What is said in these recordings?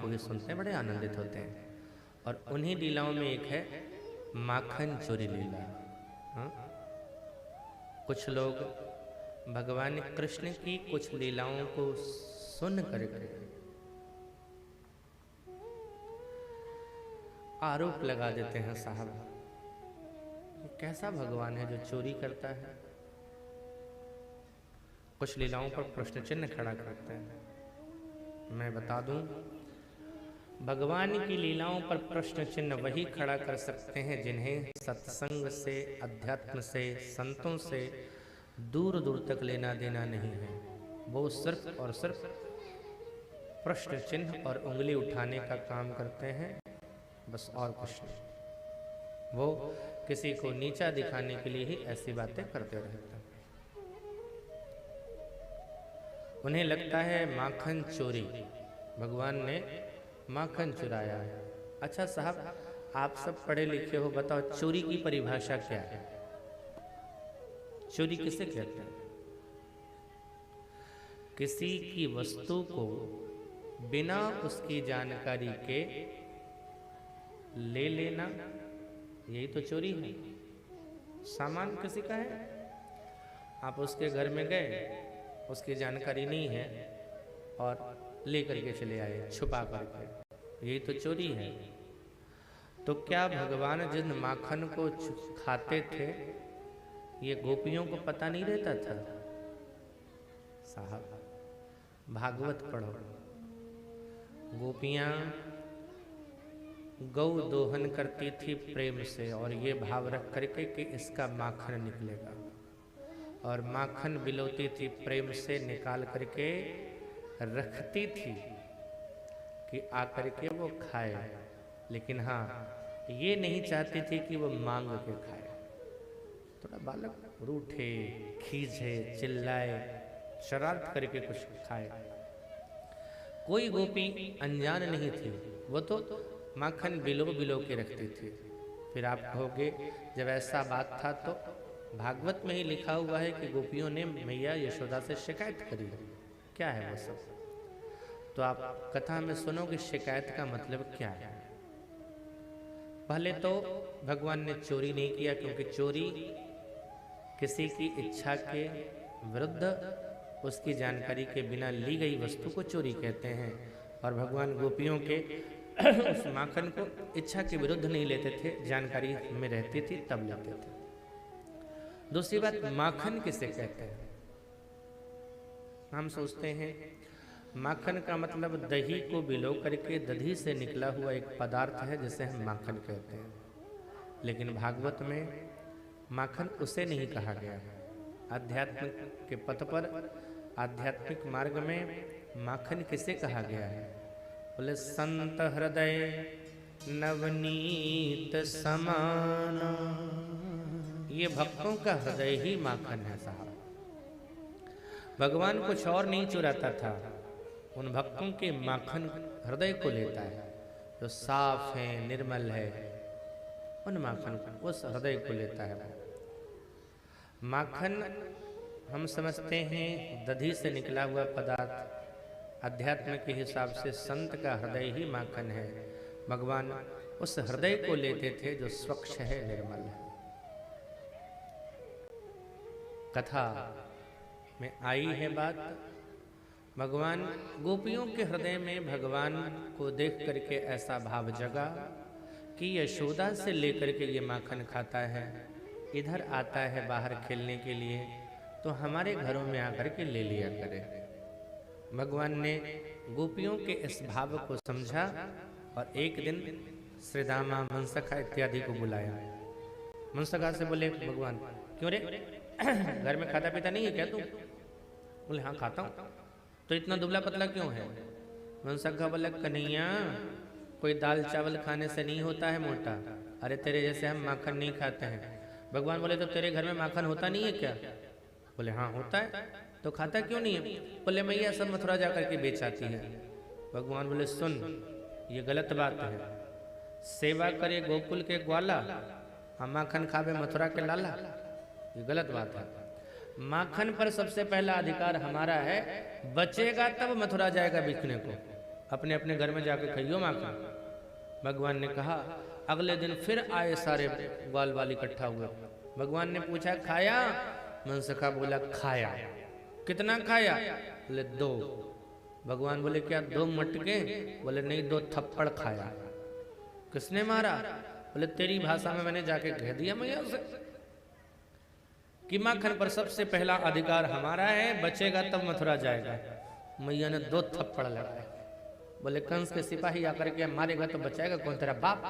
को ही सुनते हैं, बड़े आनंदित होते हैं। और उन्हीं लीलाओं में एक है माखन चोरी लीला। हाँ? कुछ लोग भगवान कृष्ण की कुछ लीलाओं को सुन करके आरोप लगा देते हैं, साहब कैसा भगवान है जो चोरी करता है। कुछ लीलाओं पर प्रश्न चिन्ह खड़ा करते हैं। मैं बता दूं, भगवान की लीलाओं पर प्रश्न चिन्ह वही खड़ा कर सकते हैं जिन्हें सत्संग से, अध्यात्म से, संतों से दूर दूर तक लेना देना नहीं है। वो सिर्फ और सिर्फ प्रश्न चिन्ह और उंगली उठाने का काम करते हैं, बस और कुछ नहीं। वो किसी को नीचा दिखाने के लिए ही ऐसी बातें करते रहते हैं। उन्हें लगता है माखन चोरी, भगवान ने माखन चुराया है। अच्छा साहब, आप सब पढ़े लिखे हो, बताओ चोरी की परिभाषा क्या है? चोरी किसे कहते हैं? किसी की वस्तु को बिना उसकी जानकारी के ले लेना, यही तो चोरी है। सामान किसी का है, आप उसके घर में गए, उसकी जानकारी नहीं है और लेकर के चले आए छुपा करके, यही तो चोरी है। तो क्या भगवान जिन माखन को खाते थे ये गोपियों को पता नहीं रहता था? साहब भागवत पढ़ो, गोपियां गौ दोहन करती थी प्रेम से और ये भाव रख करके कि इसका माखन निकलेगा, और माखन बिलोती थी प्रेम से, निकाल करके रखती थी कि आकर के वो खाए। लेकिन हाँ, ये नहीं चाहती थी कि वो मांग के खाए। थोड़ा बालक रूठे, खींचे, चिल्लाए, शरारत करके कुछ खाए। कोई गोपी अनजान नहीं थी, वो तो माखन बिलो बिलो के रखती थी। फिर आप कहोगे जब ऐसा बात था तो भागवत में ही लिखा हुआ है कि गोपियों ने मैया यशोदा से शिकायत करी। क्या है वो सब? तो आप कथा में सुनोगे शिकायत का मतलब क्या है। पहले तो भगवान ने चोरी नहीं किया, क्योंकि चोरी किसी की इच्छा के विरुद्ध, उसकी जानकारी के बिना ली गई वस्तु को चोरी कहते हैं। और भगवान गोपियों के उस माखन को इच्छा के विरुद्ध नहीं लेते थे, जानकारी में रहती थी तब लेते थे। दूसरी बात, माखन किसे कहते हैं? हम सोचते हैं माखन का मतलब दही को बिलो करके दही से निकला हुआ एक पदार्थ है जिसे हम माखन कहते हैं। लेकिन भागवत में माखन उसे नहीं कहा गया। आध्यात्म के पथ पर, आध्यात्मिक मार्ग में माखन किसे कहा गया है? बोले संत हृदय नवनीत समान, ये भक्तों का हृदय ही माखन है साहब। भगवान कुछ और नहीं चुराता था, उन भक्तों के माखन हृदय को लेता है, जो साफ है, निर्मल है, उन माखन को, उस हृदय को लेता है। माखन हम समझते हैं दधी से निकला हुआ पदार्थ। अध्यात्म के हिसाब से संत का हृदय ही माखन है। भगवान उस हृदय को लेते थे जो स्वच्छ है, निर्मल है। कथा में आई है बात, भगवान गोपियों के हृदय में भगवान को देख करके ऐसा भाव जगा कि यशोदा से लेकर के ये माखन खाता है, इधर आता है बाहर खेलने के लिए, तो हमारे घरों में आकर के ले लिया करे। भगवान ने गोपियों के इस भाव को समझा और एक दिन श्रीदामा, मनसखा इत्यादि को बुलाया। मनसखा से बोले भगवान, क्यों रे घर में खाता पीता नहीं है क्या तू? बोले हाँ खाता हूँ। तो इतना दुबला पतला क्यों है? मनसखा बोले कन्हैया, कोई दाल चावल खाने से नहीं होता है मोटा। अरे तेरे जैसे हम माखन नहीं खाते हैं। भगवान बोले तो तेरे घर में माखन होता नहीं है क्या? बोले हाँ होता है। तो खाता क्यों नहीं है? बोले मैया सब मथुरा जाकर के बेच आती है। भगवान बोले सुन, ये गलत बात है। सेवा करे गोकुल के ग्वाला, हम माखन खावे मथुरा के लाला, ये गलत बात है। माखन पर सबसे पहला अधिकार हमारा है, बचेगा तब मथुरा जाएगा बिकने को। अपने अपने घर में जाके खाइयो माखन। भगवान ने कहा। अगले दिन फिर आए सारे ग्वाल वाल इकट्ठा हुए। भगवान ने पूछा खाया? मनसखा बोला खाया। कितना खाया? बोले 2। भगवान बोले क्या 2 मटके? बोले नहीं 2 थप्पड़ खाया। किसने मारा? बोले तेरी भाषा में मैंने जाके कह दिया मैया उसे कि माखन पर सबसे पहला अधिकार हमारा है, बचेगा तब मथुरा जाएगा। मैया ने 2 थप्पड़ लगाए। बोले कंस के सिपाही आकर के मारेगा तो बचाएगा कौन? तेरा बाप।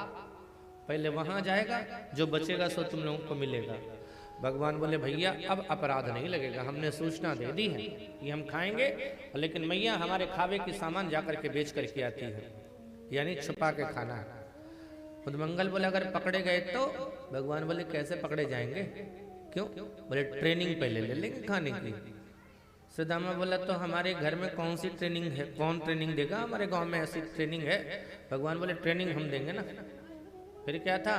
पहले वहां जाएगा, जो बचेगा सो तुम लोगों को मिलेगा। भगवान बोले भैया अब अपराध नहीं लगेगा, हमने सूचना दे दी है कि हम खाएंगे, लेकिन मैया हमारे खावे की सामान जाकर के बेच करके आती है, यानी छुपा के खाना है। उदमंगल बोले अगर पकड़े गए तो? भगवान बोले कैसे पकड़े जाएंगे? क्यों? बोले ट्रेनिंग पहले ले लेंगे खाने की। सुदामा बोला तो हमारे घर में कौन सी ट्रेनिंग है? कौन ट्रेनिंग देगा? हमारे गांव में ऐसी ट्रेनिंग है। भगवान बोले ट्रेनिंग हम देंगे ना। फिर क्या था?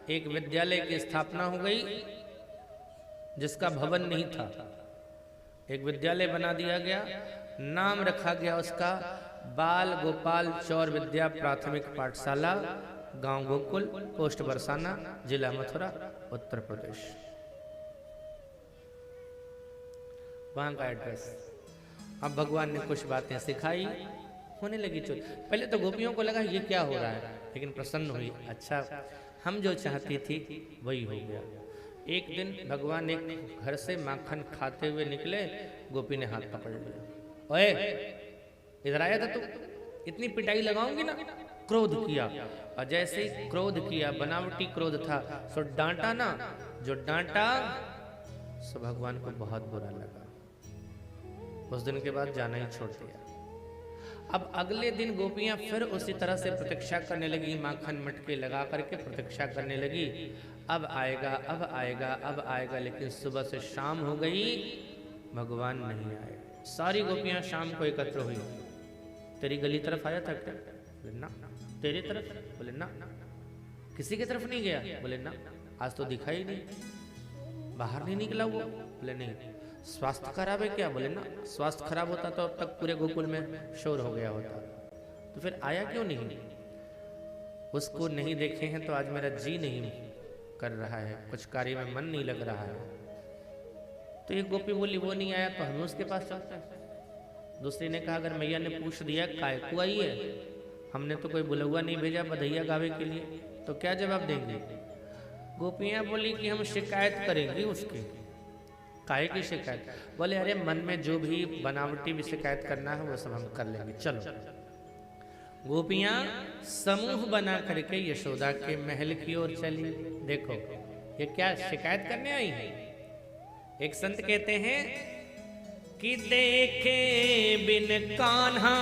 एक विद्यालय की स्थापना हो गई जिसका भवन नहीं था। एक विद्यालय बना दिया गया, नाम रखा गया उसका बाल गोपाल चौर विद्या प्राथमिक पाठशाला, गांव गोकुल, पोस्ट बरसाना, जिला मथुरा, उत्तर प्रदेश। वहां का एड्रेस। अब भगवान ने कुछ बातें सिखाई, होने लगी चोरी। पहले तो गोपियों को लगा ये क्या हो रहा है, लेकिन प्रसन्न हुई। अच्छा हम जो चाहती थी वही हो गया। एक दिन भगवान एक घर से माखन खाते हुए निकले, गोपी ने हाथ पकड़ लिया। ओए इधर आया था तू, इतनी पिटाई लगाऊंगी ना। क्रोध किया, और जैसे ही क्रोध किया, बनावटी क्रोध था, सो डांटा ना। जो डांटा सो भगवान को बहुत बुरा लगा। उस दिन के बाद जाना ही छोड़ दिया। अब अगले दिन गोपियां फिर उसी तरह से प्रतीक्षा करने लगी, माखन मटके लगा करके प्रतीक्षा करने लगी, अब आएगा अब आएगा अब आएगा। लेकिन सुबह से शाम हो गई, भगवान नहीं आए। सारी गोपियां शाम को एकत्र हुई। तेरी गली तरफ आया था क्या? बोले ना। तेरी तरफ? बोले ना। किसी की तरफ नहीं गया? बोले ना। आज तो दिखाई नहीं, बाहर नहीं निकला वो? बोले नहीं। स्वास्थ्य खराब है क्या? बोले ना। स्वास्थ्य खराब होता तो अब तक पूरे गोकुल में शोर हो गया होता। तो फिर आया क्यों नहीं? उसको नहीं देखे हैं तो आज मेरा जी नहीं कर रहा है, कुछ कार्य में मन नहीं लग रहा है। तो एक गोपी बोली वो नहीं आया तो हम उसके पास चलते हैं। दूसरी ने कहा अगर मैया ने पूछ दिया काय को आई है, हमने तो कोई बुलौआ नहीं भेजा बधैया गावे के लिए, तो क्या जवाब देंगे? गोपियां बोली कि हम शिकायत करेंगी उसकी। काहे की शिकायत? बोले अरे मन में जो भी बनावटी भी शिकायत करना है वो सब हम कर लेंगे, चलो। गोपियां समूह बना करके यशोदा के महल की ओर चली। देखो ये क्या शिकायत करने आई है? एक संत कहते हैं कि देखे बिन कान्हा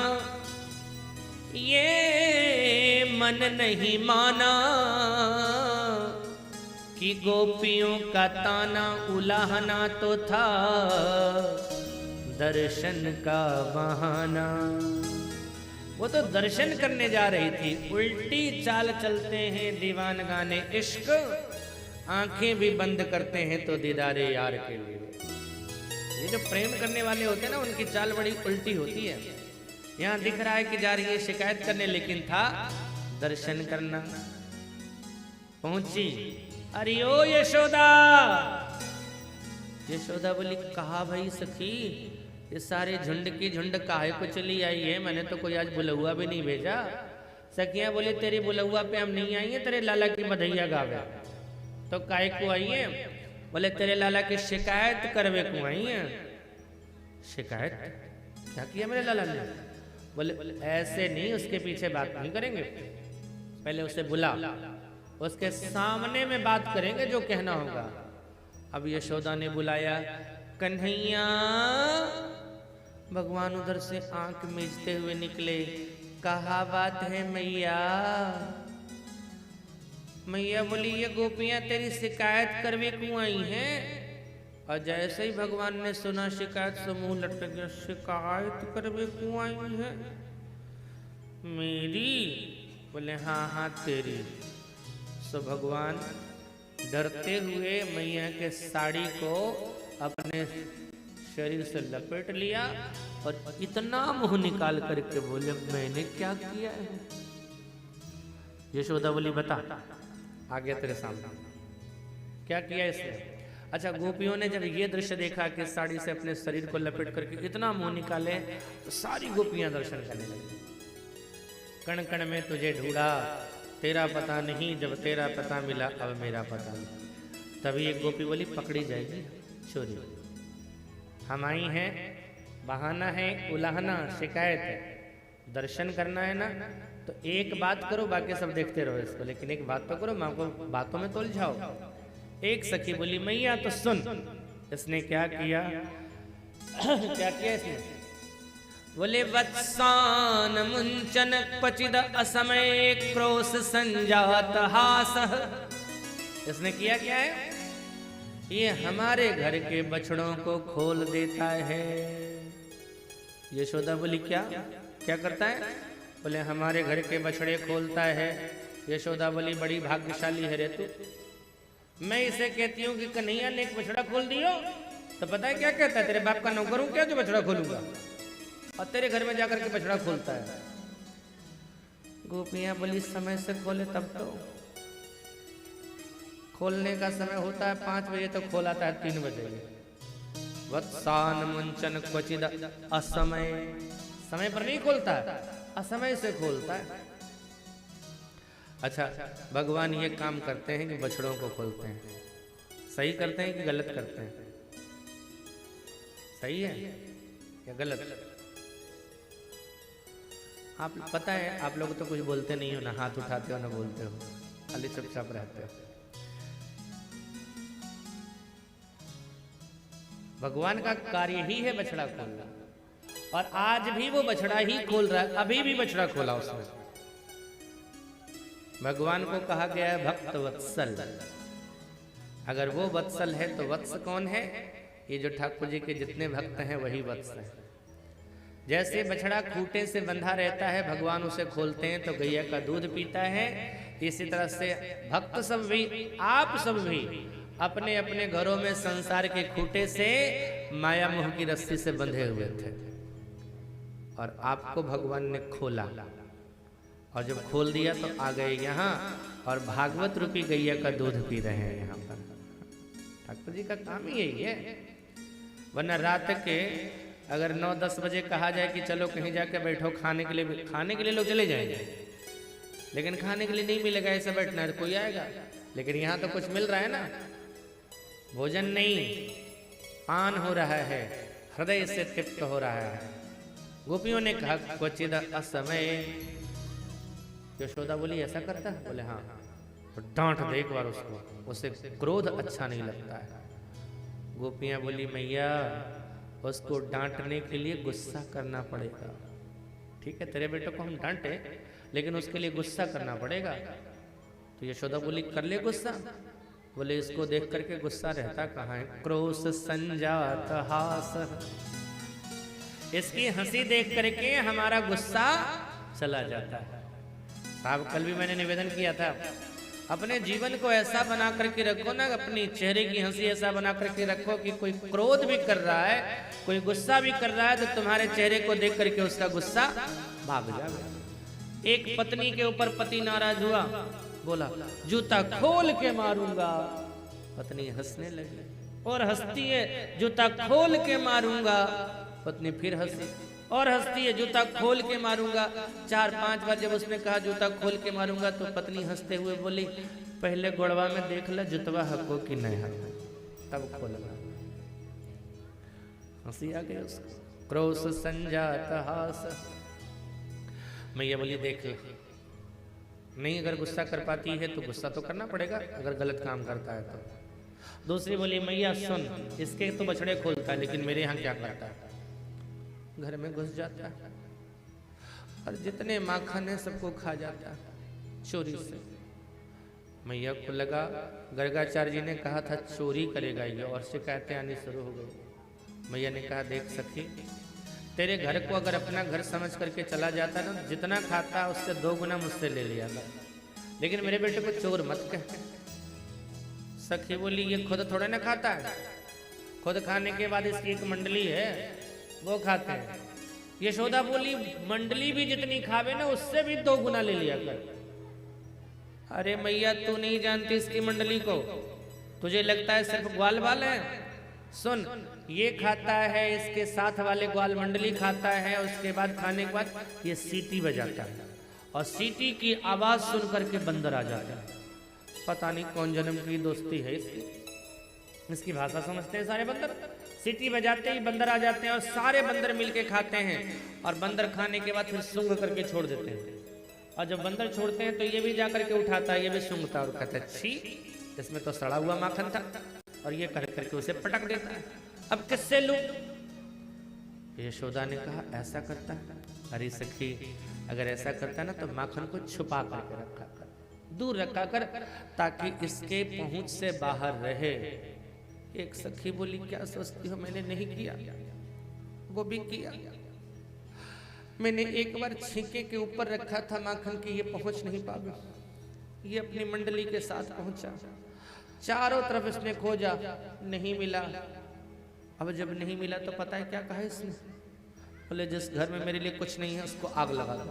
ये मन नहीं माना, कि गोपियों का ताना उलाहना तो था दर्शन का बहाना। वो तो दर्शन करने जा रही थी, उल्टी चाल चलते हैं दीवान गाने इश्क, आंखें भी बंद करते हैं तो दीदारे यार के लिए। ये जो प्रेम करने वाले होते हैं ना, उनकी चाल बड़ी उल्टी होती है। यहाँ दिख रहा है कि जा रही है शिकायत करने, लेकिन था दर्शन करना। पहुंची, अरे ओ यशोदा। यशोदा बोली कहा भाई सखी, ये सारे झुंड की झुंड काहे को चली आई है? मैंने तो कोई आज बुलौआ भी नहीं भेजा। सखियां बोली तेरी बुलौआ पे हम नहीं आई है, तेरे लाला की बधैया गावे। तो काहे को आई है? बोले तेरे लाला की शिकायत करवे को आई है। शिकायत क्या किया मेरे लाला ने? बोले ऐसे नहीं, उसके पीछे बात नहीं करेंगे, पहले उसे बुला, उसके सामने में बात करेंगे जो कहना होगा। अब यशोदा ने बुलाया, कन्हैया। भगवान उधर से आंख मीचते हुए निकले। कहा बात है मैया? मैया बोली ये गोपियां तेरी शिकायत करवे क्यों आई हैं? और जैसे ही भगवान ने सुना शिकायत से मुंह लटक गया। शिकायत करवे क्यों आई है मेरी? बोले हाँ हाँ तेरी। सो भगवान डरते हुए मैया के साड़ी को अपने शरीर से लपेट लिया और इतना मुंह निकाल करके बोले मैंने क्या किया है। यशोदा बोली बता, आ गया तेरे सामने, क्या किया इसने। अच्छा, गोपियों ने जब ये दृश्य देखा कि साड़ी से अपने शरीर को लपेट करके इतना मुंह निकाले, तो सारी गोपियां दर्शन करने लगी। कण कण में तुझे ढूंढा, तेरा पता नहीं, जब तेरा पता मिला अब मेरा पता नहीं। तभी एक गोपी बोली पकड़ी जाएगी चोरी, हम आई हैं, बहाना है, उलाहना, शिकायत है, दर्शन करना है ना, तो एक बात करो, बाकी सब देखते रहो इसको, लेकिन एक बात तो करो, माँ को बातों में तो उलझाओ। एक सखी बोली मैया तो सुन, इसने क्या किया क्या किया इसने। बोले वत्सान मुंचन क्वचिद असमय क्रोश संजात हास। इसने किया क्या है, ये हमारे घर के बछड़ों को खोल देता है। यशोदा बोली क्या क्या करता है। बोले हमारे घर के बछड़े खोलता है। यशोदा बोली बड़ी भाग्यशाली है रे तू। मैं इसे कहती हूँ कि कन्हैया ने एक बछड़ा खोल दियो तो पता है क्या कहता है, तेरे बाप का नौकर हूँ क्या जो बछड़ा खोलूंगा, और तेरे घर में जाकर के बछड़ा खोलता है। गोपियां बोली समय से खोले तब तो, खोलने का समय होता है 5 बजे तो खोलाता है 3 बजे। वत्सान मुंचन क्वचिद असमय, समय पर नहीं खोलता है, असमय से खोलता है। अच्छा, भगवान ये काम करते हैं कि बछड़ों को खोलते हैं, सही करते हैं कि गलत करते हैं, सही है या गलत। आप पता है आप लोग तो कुछ बोलते नहीं हो, ना हाथ उठाते हो ना बोलते हो, खाली चुपचाप रहते हो। भगवान का कार्य ही है बछड़ा खोलना, और आज भी वो बछड़ा ही खोल रहा है, अभी भी बछड़ा खोला उसने। भगवान को कहा गया है भक्त वत्सल, अगर वो वत्सल है तो वत्स कौन है, ये जो ठाकुर जी के जितने भक्त हैं वही वत्स हैं। जैसे बछड़ा खूंटे से बंधा रहता है, भगवान उसे खोलते हैं तो गैया का दूध पीता है, इसी तरह से भक्त सब भी, आप सब भी अपने अपने घरों में संसार के खूंटे से माया मोह की रस्सी से बंधे हुए थे, और आपको भगवान ने खोला, और जब खोल दिया तो आ गए यहाँ, और भागवत रूपी गैया का दूध पी रहे हैं यहाँ पर। ठाकुर जी का काम ही यही है। वरना रात के अगर 9-10 बजे कहा जाए कि चलो कहीं जाके बैठो खाने के लिए लोग चले जाएंगे, लेकिन खाने के लिए नहीं मिलेगा, ऐसे बैठना है, कोई आएगा। लेकिन यहाँ तो कुछ मिल रहा है ना, भोजन नहीं पान हो रहा है, हृदय से तृप्त हो रहा है। गोपियों ने कहा क्वचिद असमय। यशोदा बोली ऐसा करता है, बोले हाँ, तो डांट दे एक बार उसको, उसे क्रोध अच्छा नहीं लगता है। गोपियां बोली मैया उसको डांटने के लिए गुस्सा करना पड़ेगा। ठीक है, तेरे बेटे को हम डांटे, लेकिन उसके लिए गुस्सा करना पड़ेगा। तो यशोदा बोली कर ले गुस्सा। बोले इसको देख करके गुस्सा रहता कहाँ है, क्रोध संजात हास, इसकी हंसी देख करके हमारा गुस्सा चला जाता है। साहब कल भी मैंने निवेदन किया था, अपने जीवन को ऐसा बना करके रखो ना, अपनी चेहरे की हंसी ऐसा बना करके रखो कि कोई क्रोध भी कर रहा है, कोई गुस्सा भी कर रहा है, तो तुम्हारे चेहरे को देख करके उसका गुस्सा भाग जाए। एक पत्नी के ऊपर पति नाराज हुआ, बोला जूता खोल के मारूंगा। पत्नी हंसने लगी और हंसती है, जूता खोल के मारूंगा। पत्नी फिर हंसी और हंसती है, जूता खोल के मारूंगा। 4-5 बार जब उसने कहा जूता खोल के मारूंगा, तो पत्नी हंसते हुए बोली पहले गोड़वा में देख ला जुतवा हको कि नहीं हको, तब खोलना। हंसी आ गई उसको। क्रोध संजात हास। मैया बोली देख नहीं, अगर गुस्सा कर पाती है तो गुस्सा तो करना पड़ेगा, अगर गलत काम करता है तो। दूसरी बोली मैया सुन, इसके तो बछड़े खोलता है, लेकिन मेरे यहाँ क्या करता है, घर में घुस जाता है और जितने माखन है सबको खा जाता है चोरी से। मैया को लगा, गर्गाचार्य जी ने कहा था चोरी करेगा ये, और शिकायतें आनी शुरू हो गई। मैया ने कहा देख सखी, तेरे घर को अगर अपना घर समझ करके चला जाता ना, जितना खाता उससे 2 गुना मुझसे ले लिया था, लेकिन मेरे बेटे को चोर मत कह। सखी बोली ये खुद थोड़े ना खाता है, खुद खाने के बाद इसकी एक मंडली है वो खाते हैं। यशोदा बोली मंडली भी जितनी खावे ना उससे भी 2 गुना ले लिया कर। अरे मैया तू नहीं जानती इसकी मंडली को, तुझे लगता है सिर्फ ग्वाल वाले हैं। सुन, ये खाता है, इसके साथ वाले ग्वाल मंडली खाता है, उसके बाद खाने के बाद ये सीटी बजाता है और सीटी की आवाज सुन करके बंदर आ जाता है। पता नहीं कौन जन्म की दोस्ती है इसकी भाषा समझते हैं सारे बंदर। सीटी बजाते ही बंदर आ जाते हैं और सारे बंदर मिलके खाते हैं और बंदर खाने के बाद फिर सूंघ करके छोड़ देते हैं। और जब बंदर छोड़ते हैं तो ये भी जा करके उठाता है, ये भी सूंघता और कहता है छी, इसमें तो सड़ा हुआ माखन था, और ये कर करके उसे पटक देता है। अब किससे लूं? यशोदा ने कहा ऐसा करता है, अरे सखी अगर ऐसा करता ना तो माखन को छुपा करके रखा कर, दूर रखा कर, ताकि इसके पहुंच से बाहर रहे। एक सखी बोली क्या सोचती हो, मैंने नहीं किया, वो भी किया। मैंने एक बार छींके के ऊपर रखा था माखन की, ये पहुंच नहीं पाया, ये अपनी मंडली के साथ पहुंचा, चारों तरफ इसने खोजा, नहीं मिला। अब जब नहीं मिला तो पता है क्या कहा इसने? बोले जिस घर में मेरे लिए कुछ नहीं है उसको आग लगा दो।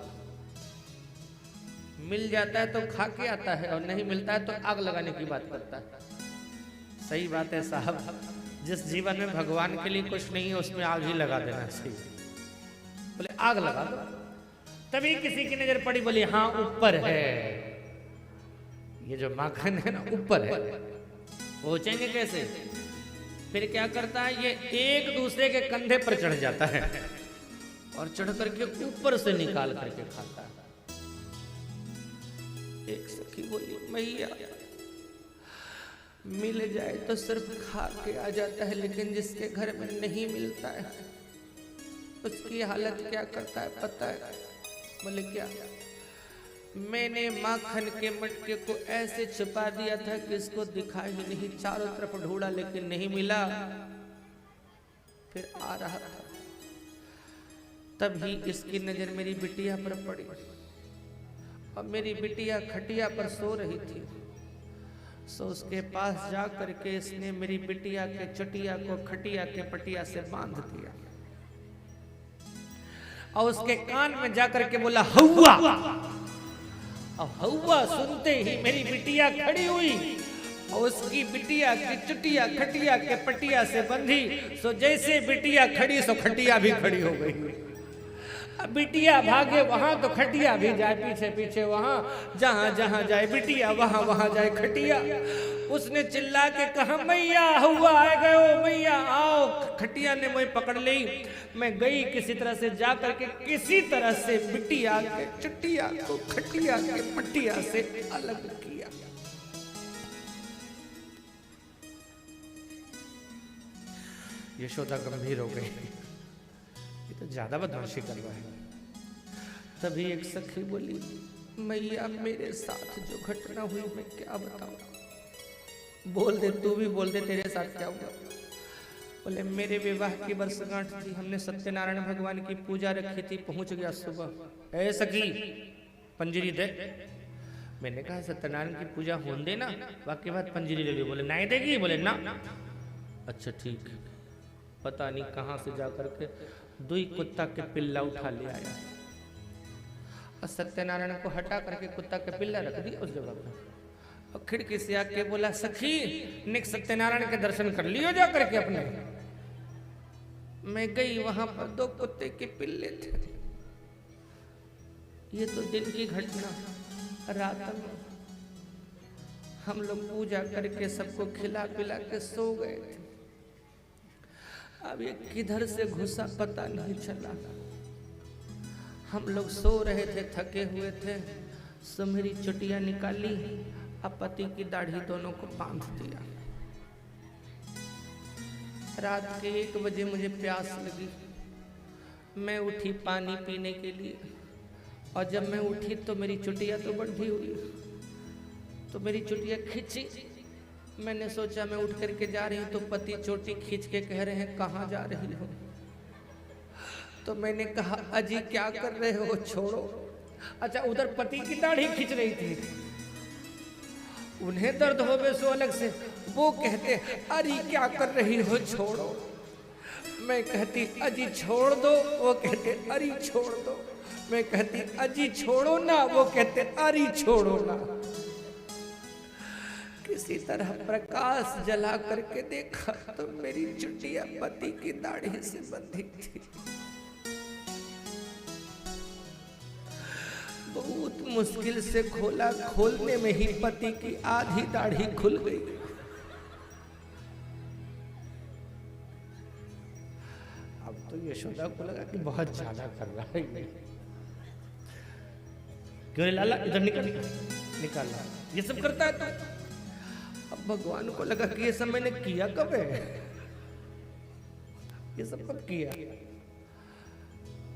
मिल जाता है तो खा के आता है और नहीं मिलता है तो आग लगाने की बात करता है। सही बात है साहब, जिस जीवन में भगवान के लिए कुछ नहीं है उसमें आग ही लगा देना चाहिए। बोले आग लगा दो। तभी किसी की नजर पड़ी, बोली हाँ ऊपर है, ये जो माखन है ना ऊपर है। पहुंचेंगे कैसे? फिर क्या करता है, ये एक दूसरे के कंधे पर चढ़ जाता है और चढ़ करके ऊपर से निकाल करके खाता है। एक सखी बोली मैया मिल जाए तो सिर्फ खा के आ जाता है, लेकिन जिसके घर में नहीं मिलता है उसकी हालत क्या करता है पता है? बोले क्या? मैंने माखन के मटके को ऐसे छुपा दिया था कि इसको दिखा ही नहीं, चारों तरफ ढूंढा लेकिन नहीं मिला। फिर आ रहा था, तभी इसकी नजर मेरी बिटिया पर पड़ी और मेरी बिटिया खटिया पर सो रही थी। सो उसके पास जा करके इसने मेरी बिटिया के चटिया को खटिया के पटिया से बांध दिया और उसके कान में जाकर के बोला हौवा। और हौवा सुनते ही मेरी बिटिया खड़ी हुई और उसकी बिटिया की चुटिया खटिया के पटिया से बंधी। सो जैसे बिटिया खड़ी सो खटिया भी खड़ी हो गई। अब बिटिया भागे वहां तो खटिया भी जाए पीछे पीछे, वहां जहां जहां जाए बिटिया वहां वहां जाए खटिया। उसने चिल्ला के कहा मैया हुआ आ गए, मैया आओ। खटिया ने मुझे पकड़ ली, मैं गई किसी तरह से जा करके किसी तरह से बिटिया के चुटिया को खटिया के पटिया से अलग किया। यशोदा गंभीर हो गई, तो ज्यादा बदमाशी कर रहा है। तभी एक सखी बोली मैया मेरे साथ जो घटना हुई मैं क्या बताऊं? बोल दे, तू भी बोल दे तेरे साथ क्या हुआ। बोले मेरे विवाह की वर्षगांठ थी, हमने सत्यनारायण भगवान की पूजा रखी थी, पहुंच गया सुबह। ए सखी पंजीरी दे। मैंने कहा सत्यनारायण की पूजा होने देना, बाकी बात पंजीरी ले ली। बोले नहीं देगी? बोले ना। अच्छा ठीक। पता नहीं कहाँ से जा करके 2 कुत्ता के पिल्ला उठा ले आया और सत्यनारायण को हटा करके कुत्ता के पिल्ला रख दिया उस जगह पर। और खिड़की से आके बोला सखी निक सत्यनारायण के दर्शन कर लियो जा करके अपने। मैं गई, वहां पर 2 कुत्ते के पिल्ले थे। ये तो दिन की घटना। रात में हम लोग पूजा करके सबको खिला पिला के सो गए थे। अब ये किधर से घुसा पता नहीं चला। हम लोग सो रहे थे, थके हुए थे, सो मेरी चुटिया निकाली, अब पति की दाढ़ी दोनों को बांध दिया। रात के 1 बजे मुझे प्यास लगी, मैं उठी पानी पीने के लिए। और जब मैं उठी तो मेरी चुटिया तो बंधी हुई, तो मेरी चुटिया खींची। मैंने सोचा मैं उठ करके जा रही हूँ तो पति चोटी खींच के कह रहे हैं कहाँ जा रही हो? तो मैंने कहा अजी क्या कर रहे हो, छोड़ो। अच्छा उधर पति की दाढ़ी खींच रही थी, उन्हें दर्द हो गए सो अलग से। वो कहते अरे क्या कर रही हो, छोड़ो। मैं कहती अजी छोड़ दो, वो कहते अरे छोड़ दो। मैं कहती अजी छोड़ो ना, वो कहते अरे छोड़ो ना। किसी तरह प्रकाश जला करके देखा तो मेरी चुटिया पति की दाढ़ी से बंधी थी। बहुत मुश्किल से खोला, खोलने में ही पति की आधी दाढ़ी खुल गई। अब तो यशोदा को लगा कि बहुत ज्यादा कर रहा है ये। क्यों लाला इधर निकल, निकाला, ये सब करता है तो। अब भगवान को लगा कि ये सब मैंने किया कब है, ये सब कब किया।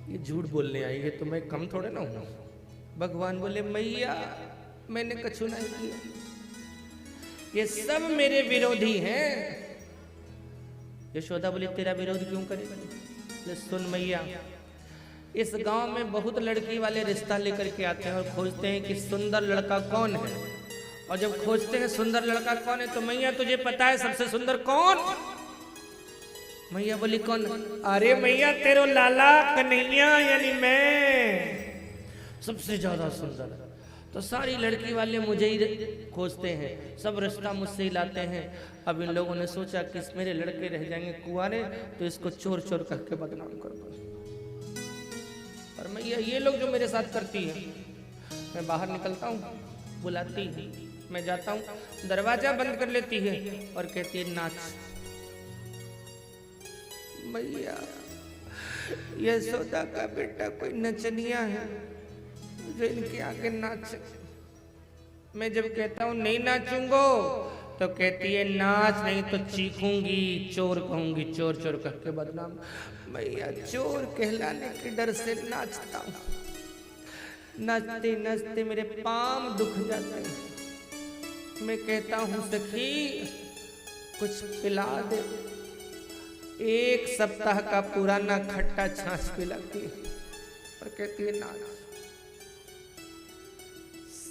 ये झूठ बोलने आई है तो मैं कम थोड़े ना हूं। भगवान बोले मैया मैंने कछु नहीं किया, ये सब मेरे विरोधी हैं। यशोदा बोली तेरा विरोध क्यों करे। सुन मैया, इस गांव में बहुत लड़की वाले रिश्ता लेकर के आते हैं और खोजते हैं कि सुंदर लड़का कौन है। और जब खोजते हैं सुंदर लड़का कौन है तो मैया तुझे पता है सबसे सुंदर कौन। मैया बोली कौन। अरे मैया तेरो लाला कन्हैया यानी मैं सबसे ज्यादा सुंदर। तो सारी लड़की वाले मुझे ही खोजते हैं, सब रिश्ता मुझसे ही लाते हैं। अब इन लोगों ने सोचा कि मेरे लड़के रह जाएंगे कुंवारे तो इसको चोर चोर करके बदनाम कर दो। और मैया ये लोग जो मेरे साथ करती है, मैं बाहर निकलता हूँ, बुलाती है, मैं जाता हूँ, दरवाजा बंद कर लेती है और कहती है नाच। मैया यशोदा का बेटा कोई नचनिया है जो इनके आगे नाच। मैं जब कहता हूँ नहीं नाचूंगो तो कहती है नाच नहीं तो चीखूंगी, चोर कहूंगी, चोर चोर करके बदनाम। मैया चोर कहलाने के डर से नाचता हूँ। नाचते नाचते मेरे पांव दुख जाते हैं। मैं कहता हूँ सखी कुछ पिला दे। 1 सप्ताह का पुराना खट्टा छाछ पिलाती है और कहती है नाच।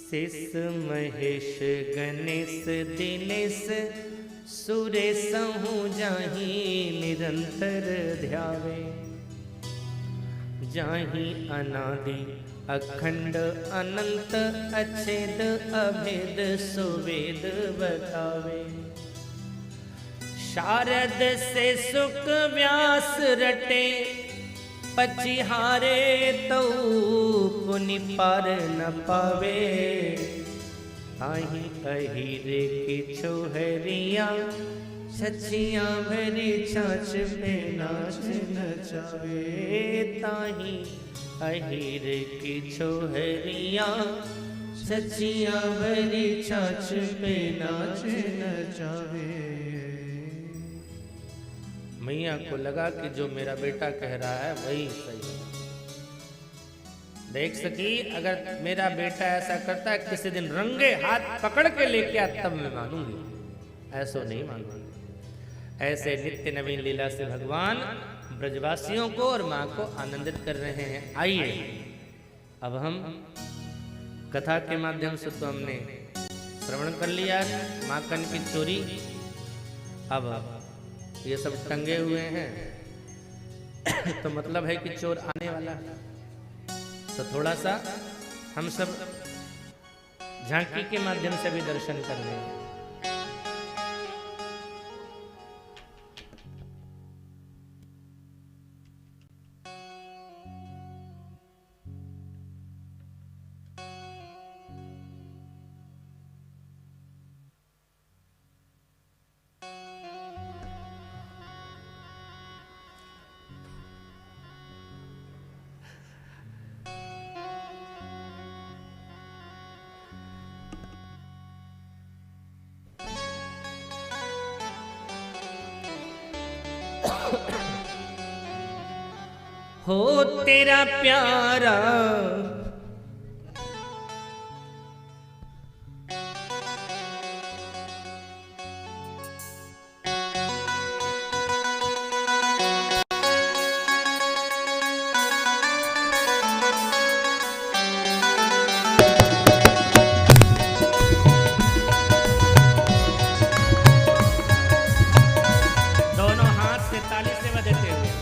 शेष महेश गणेश दिनेश सुरेश हूँ जाही निरंतर ध्यावे। जाही अनादि अखंड अनंत अछेद अभेद सुवेद बतावे। शारद से सुख व्यास रटे पचिहारे तो पुनि पार न पावे। ताही अहिरे की छोहरिया छछिया भरी छाछ पे नाच नचावे। ताही अहिरे की छोहरिया छछिया भरी छाछ पे नाच नचावे। मैया को लगा कि जो मेरा बेटा कह रहा है वही सही है। देख सकी अगर मेरा बेटा ऐसा करता है किसी दिन रंगे हाथ पकड़ के लेके आ तब मैं मानूंगी, ऐसा नहीं मानूंगी। ऐसे नित्य नवीन लीला से भगवान ब्रजवासियों को और माँ को आनंदित कर रहे हैं। आइए अब हम कथा के माध्यम से तो हमने श्रवण कर लिया माखन की चोरी। अब ये सब टंगे हुए हैं तो मतलब है कि चोर आने वाला है। तो थोड़ा सा हम सब झांकी के माध्यम से भी दर्शन कर रहे हैं। हो तेरा प्यारा दोनों हाथ से ताली से बजाते हुए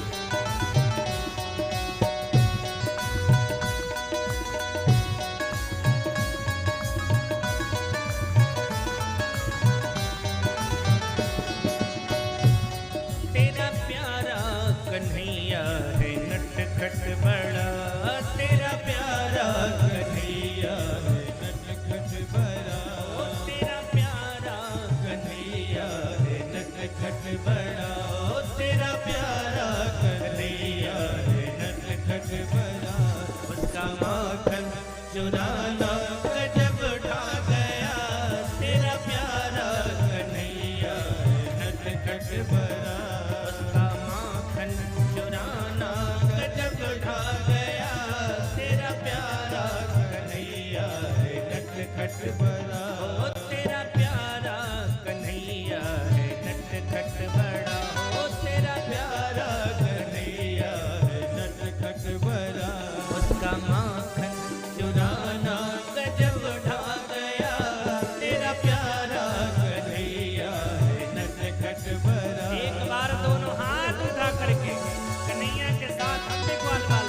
गजब ढा गया तेरा प्यारा कन्हैया नटखट भरा। उसका माखन चुराना गजब ढा गया तेरा प्यारा कन्हैया नटखट भरा। ओ तेरा प्यारा कन्हैया है नटखट बड़ा। ओ तेरा प्यारा कन्हैया नटखट भरा। उसका माखन चुराना गजब ढा गया तेरा प्यारा कन्हैया नटखट भरा। एक बार दोनों हाथ उठा करके कन्हैया के साथ अपने ग्वाल बाल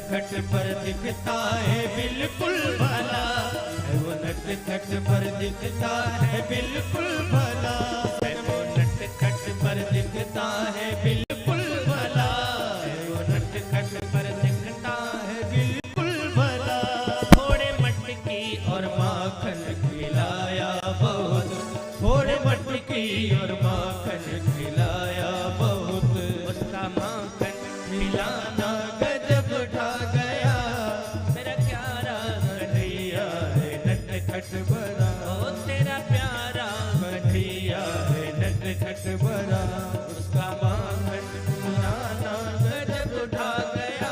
नटखट पर दिखता है बिल्कुल भला, वो नटखट पर दिखता है बिल्कुल भला, वो नटखट पर दिखता है बिल्कुल भला, वो नटखट पर दिखता है बिल्कुल भला। थोड़े मटकी और माखन खिलाया बहुत, थोड़े मटकी और माखन खिलाया बहुत, उसका माखन खिलाना गजब ढा गया, मेरा प्यारा कन्हैया है नटखट भरा, ओ तेरा प्यारा कन्हैया है नटखट भरा, उसका माखन खिलाना गजब ढा गया,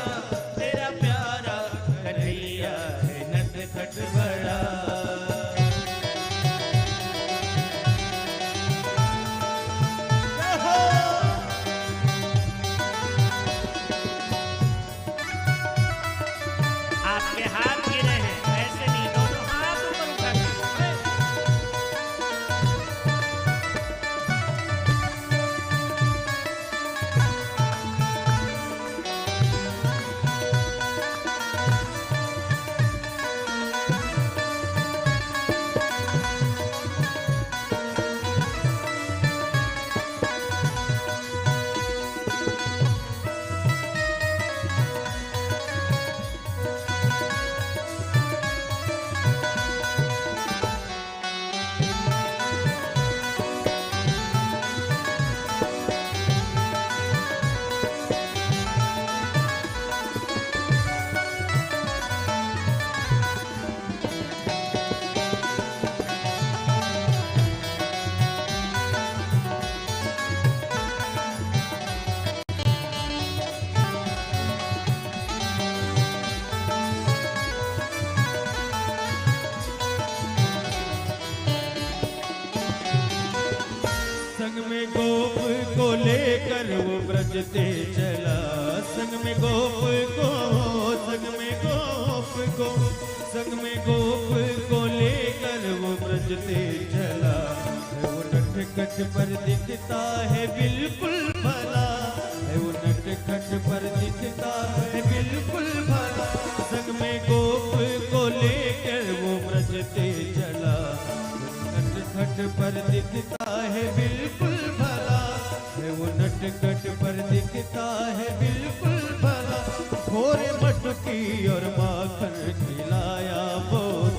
तेरा प्यारा कन्हैया है नटखट भरा। आपके हाथ गिरे हैं, ऐसे नहीं, दोनों हाथ ऊपर उठा के। लेकर वो ब्रजते चला, संग में गोप को, संग में गोप को, संग में गोप को लेकर वो ब्रजते चला। वो नटखट पर दिखता है बिल्कुल भला, वो नटखट पर दिखता है बिल्कुल भला, संग में गोप को लेकर वो ब्रजते चला। नटखट पर दिखता है बिल्कुल भला, वो नटखट पर दिखता है बिल्कुल भला। भोरे मटकी और माखन खिलाया बहुत,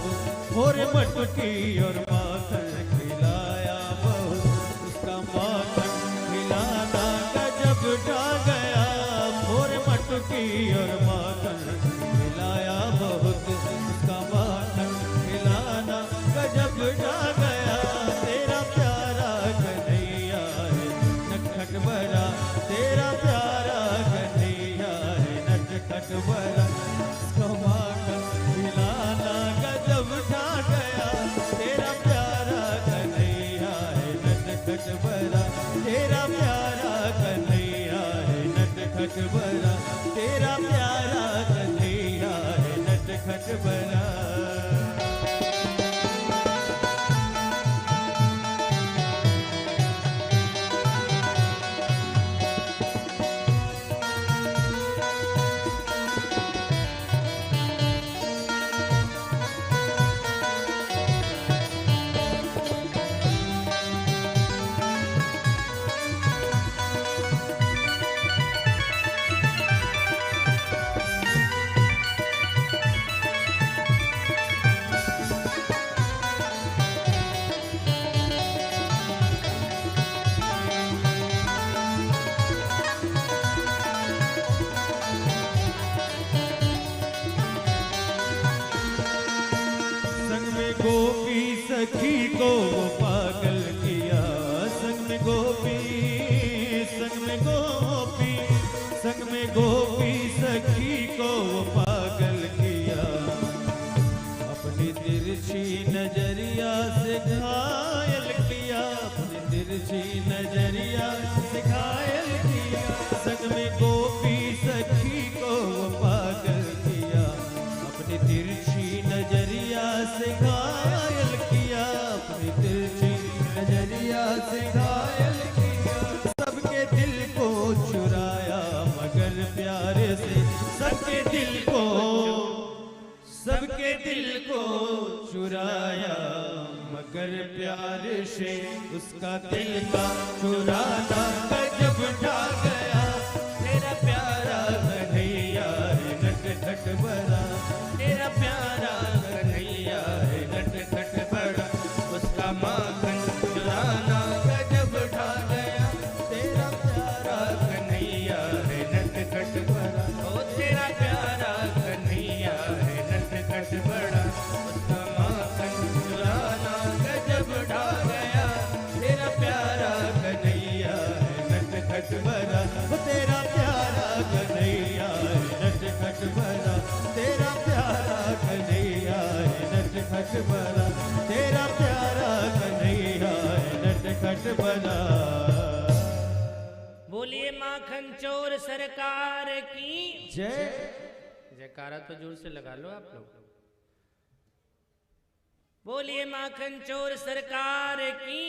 भोरे मटकी और माखन खिलाया बहुत, उसका माखन खिलाना गजब ढा गया। भोरे मटकी और माखन खिलाया बहुत, उसका माखन खिलाना गजब ढा गया। तेरा प्यारा कन्हैया है नटखट बड़ा, तेरा प्यारा कन्हैया है नटखट बड़ा, उसका माखन खिलाना गजब ढा गया। तेरा प्यारा कन्हैया है नटखट बड़ा, तेरा प्यारा कन्हैया है नटखट बड़ा, तेरा प्यारा कन्हैया है नटखट बड़ा। गोपी सखी को वो पागल किया, संग में गोपी, संग में गोपी, संग में गोपी सखी को वो पागल किया। अपनी तिरछी नजरिया से घायल किया, अपनी तिरछी नजरिया से घायल किया। संग में गोपी सखी को वो पागल किया, अपनी तिरछी नजरिया से घायल किया, अपनी तिरछी नजरिया से घायल किया। सबके दिल को चुराया मगर प्यारे से, सबके दिल को, सबके दिल को चुराया मगर प्यारे से, उसका दिल का चुराना गजब ढा गया। तेरा प्यारा कन्हैया है नटखट बड़ा, तेरा प्यारा कन्हैया है नटखट बड़ा, उसका माखन चुराना गजब ढा गया। तेरा प्यारा कन्हैया है नटखट बड़ा, ओ तेरा प्यारा कन्हैया है नटखट बड़ा, उसका माखन चुराना गजब ढा गया। तेरा प्यारा कन्हैया है नटखट बड़ा, ओ तेरा प्यारा कन्हैया है नटखट बड़ा, तेरा प्यारा कन्हैया है नटखट बड़ा, तेरा प्यारा कन्हैया है नटखट बड़ा। बोलिए माखन चोर सरकार की जय। जयकारा तो जोर से लगा लो आप लोग। बोलिए माखन चोर सरकार की।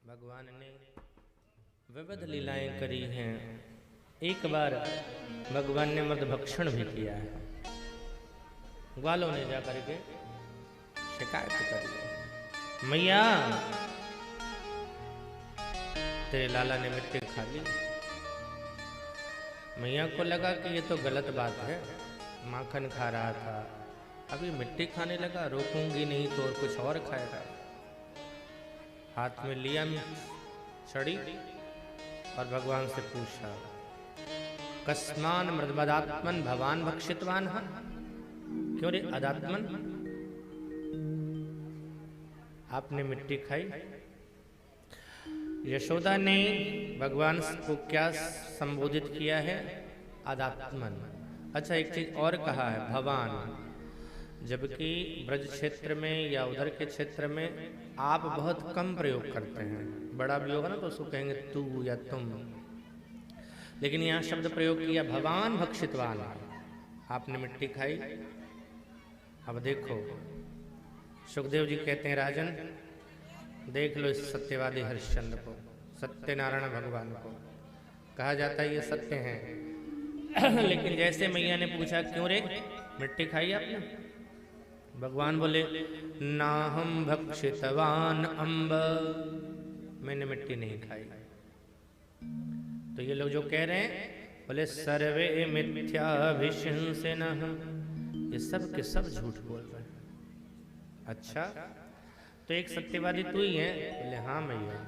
भगवान ने विविध लीलाएं करी हैं। एक बार भगवान ने मृदभक्षण भी किया है। ग्वालों ने जाकर के शिकायत करी, मैया तेरे लाला ने मिट्टी खा ली। मैया को लगा कि ये तो गलत बात है, माखन खा रहा था, अभी मिट्टी खाने लगा, रोकूंगी नहीं तो और कुछ और खाएगा। हाथ में लिया छड़ी और भगवान से पूछा, कस्मान मृदमदात्मन भगवान भक्षितवान है, क्यों रे अदात्मन आपने मिट्टी खाई। यशोदा ने भगवान को क्या संबोधित किया है, अदात्मन। अच्छा एक चीज और कहा है, भवान। जबकि ब्रज क्षेत्र में या उधर के क्षेत्र में आप बहुत कम प्रयोग करते हैं। बड़ा भी होगा ना तो उसको कहेंगे तू या तुम, लेकिन यहाँ शब्द प्रयोग किया भगवान भक्षितवान। आपने मिट्टी खाई। अब देखो सुखदेव जी कहते हैं राजन देख लो इस सत्यवादी हरिश्चंद्र को, सत्यनारायण भगवान को। कहा जाता है ये सत्य हैं लेकिन जैसे मैया ने पूछा क्यों रे मिट्टी खाई आपने, भगवान बोले ना हम भक्षितवान अम्ब, मैंने मिट्टी नहीं खाई। तो ये लोग जो कह रहे हैं बोले सर्वे मिथ्याभिशंसिनः, ये सब के सब झूठ बोल रहे हैं। अच्छा तो एक सत्यवादी तू ही है? बोले हाँ मैया,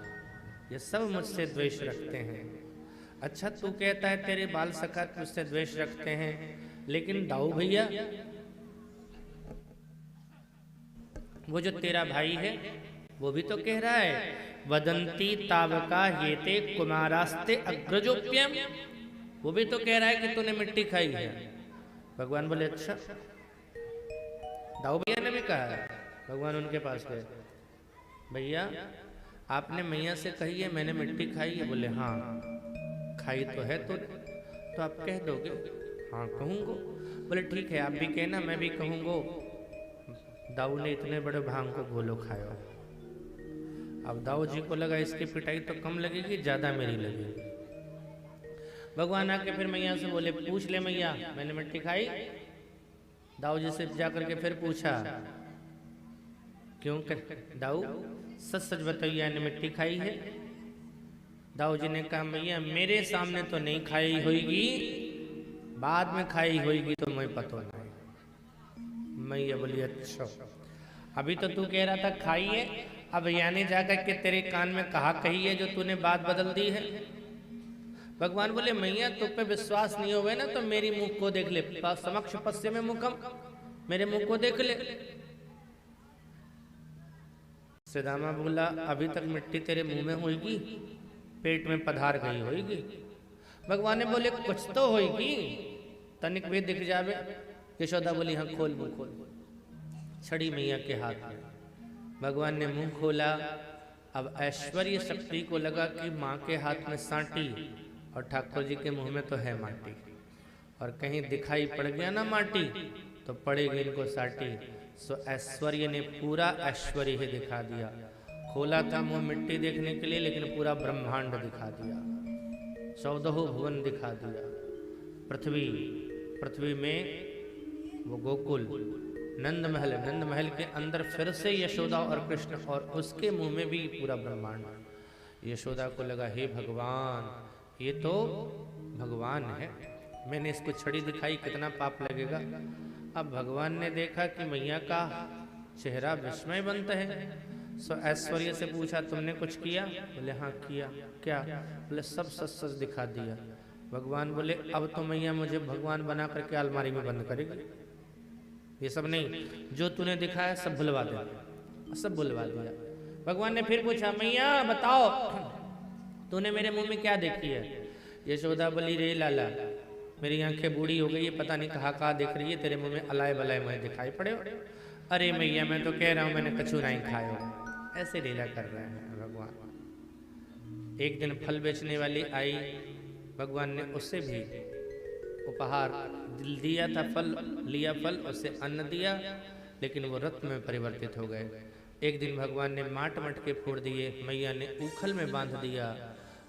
ये सब मुझसे द्वेष रखते हैं। अच्छा तू कहता है तेरे बाल सखा मुझसे द्वेष रखते हैं, लेकिन दाऊ भैया वो जो तेरा भाई है वो भी तो कह रहा है वदंती तावका हेते कुमारास्ते अग्रजोप्यम, वो भी तो कह रहा है कि तूने मिट्टी खाई है। भगवान बोले अच्छा, दाऊ भैया ने भी कहा है। भगवान उनके पास गए, भैया आपने मैया से कही है मैंने मिट्टी खाई है? बोले हाँ खाई तो है। तो आप कह दोगे? हाँ कहूँगो। बोले ठीक है आप भी कहना मैं भी कहूँगो। दाऊ ने इतने बड़े भांग को गोलो खाया। अब दाऊ जी को लगा इसकी पिटाई तो कम लगेगी, ज्यादा मेरी लगेगी। भगवान आके फिर मैया से बोले पूछ ले मैया मैंने मिट्टी खाई? दाऊ जी से जाकर के फिर पूछा क्यों दाऊ सच सच बताइए ने मिट्टी खाई है? दाऊ जी ने कहा मैया मेरे सामने तो नहीं खाई होगी, बाद में खाई होगी तो मैं पता नहीं। मैया बोली अच्छा, अभी तो तू कह रहा था खाई है, अब यानी जाकर के तेरे कान में कहा कही है जो तूने बात बदल दी है। भगवान बोले मैया तुम पे विश्वास नहीं होवे ना तो मेरी मुख को देख ले, समक्ष पश्य में मुखम, मेरे मुख को देख ले। सुदामा बोला अभी तक मिट्टी तेरे मुंह में होगी, पेट में पधार गई होगी। भगवान ने बोले कुछ तो होगी, तनिक भी दिख जावे। यशोदा बोली हाँ खोल मुंह खोल। छड़ी मैया के हाथ में, भगवान ने मुंह खोला। अब ऐश्वर्य शक्ति को लगा कि माँ के हाथ में सांटी और ठाकुर जी के मुंह में तो है माटी, और कहीं दिखाई पड़ गया ना माटी तो पड़ेगी इनको साटी। सो ऐश्वर्य ने पूरा ऐश्वर्य ही दिखा दिया। खोला था मुंह मिट्टी देखने के लिए, लेकिन पूरा ब्रह्मांड दिखा दिया, 14 भुवन दिखा दिया। पृथ्वी में वो गोकुल नंद महल के अंदर फिर से यशोदा और कृष्ण, और उसके मुंह में भी पूरा ब्रह्मांड। यशोदा को लगा हे भगवान ये तो भगवान है, मैंने इसको छड़ी दिखाई कितना पाप लगेगा। अब भगवान ने देखा कि मैया का चेहरा विस्मय बनता है। सो ऐश्वर्य से पूछा तुमने कुछ किया? बोले हाँ किया। क्या? बोले सब सच सच दिखा दिया। भगवान बोले अब तो मैया मुझे भगवान बना करके अलमारी में बंद करेगी। ये सब नहीं, जो तूने दिखाया सब भुलवा दे। सब भुलवा दिया। भगवान ने फिर पूछा मैया बताओ तूने मेरे मुंह में क्या देखी है? यशोदा बोली रे लाला मेरी आंखें बूढ़ी हो गई है, पता नहीं कहाँ देख रही है, तेरे मुंह में अलाय बलाय मैं दिखाई पड़े। अरे मैया मैं तो कह रहा हूँ मैंने कछू नहीं खाया। ऐसे लीला कर रहे हैं भगवान। एक दिन फल बेचने वाली आई, भगवान ने उससे भी उपहार दिया था, फल लिया, फल उससे अन्न दिया, लेकिन वो रत्न में परिवर्तित हो गए। एक दिन भगवान ने माट मटके फोड़ दिए, मैया ने ऊखल में बांध दिया।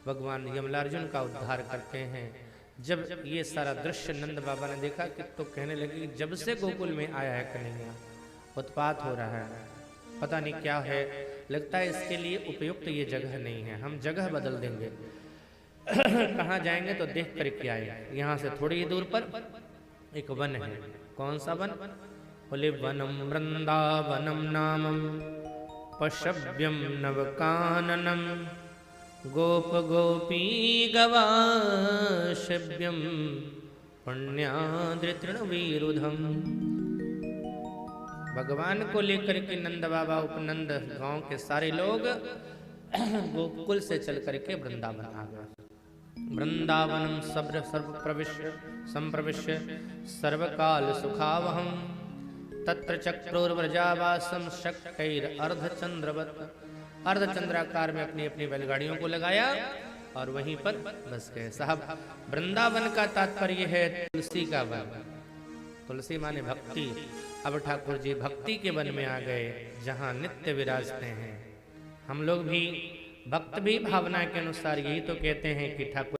भगवान यमलार्जुन का उद्धार करते हैं। जब ये सारा दृश्य नंद बाबा ने देखा कि तो कहने लगे जब से गोकुल में आया है कन्हैया उत्पात हो रहा है, पता नहीं क्या है, लगता है इसके लिए उपयुक्त ये जगह नहीं है, हम जगह बदल देंगे। कहाँ जाएंगे तो देख कर के आए। यहाँ से थोड़ी ही दूर पर एक वन है। कौन सा वन? बोले वनम वृंदावनम नामम पशव्यम नवकाननम गोप गोपी गवाशव्यम पुण्याद्रितृणवीरुधम। भगवान को लेकर के नंद बाबा उपनंद गांव के सारे लोग गोकुल से चल करके वृंदावन आ गए। वृंदावनम सर्व प्रविश्य संप्रविश्य सर्वकाल सुखावहम तत्र चक्रोर्व्रजावासम शक्तैर अर्धचंद्रवत, अर्धचंद्राकार में अपनी अपनी बैलगाड़ियों को लगाया और वहीं पर बस गए। साहब वृंदावन का तात्पर्य है तुलसी का वन, तुलसी माने भक्ति। अब ठाकुर जी भक्ति के वन में आ गए जहाँ नित्य विराजते हैं। हम लोग भी भक्त भी भावना के अनुसार यही तो कहते हैं कि ठाकुर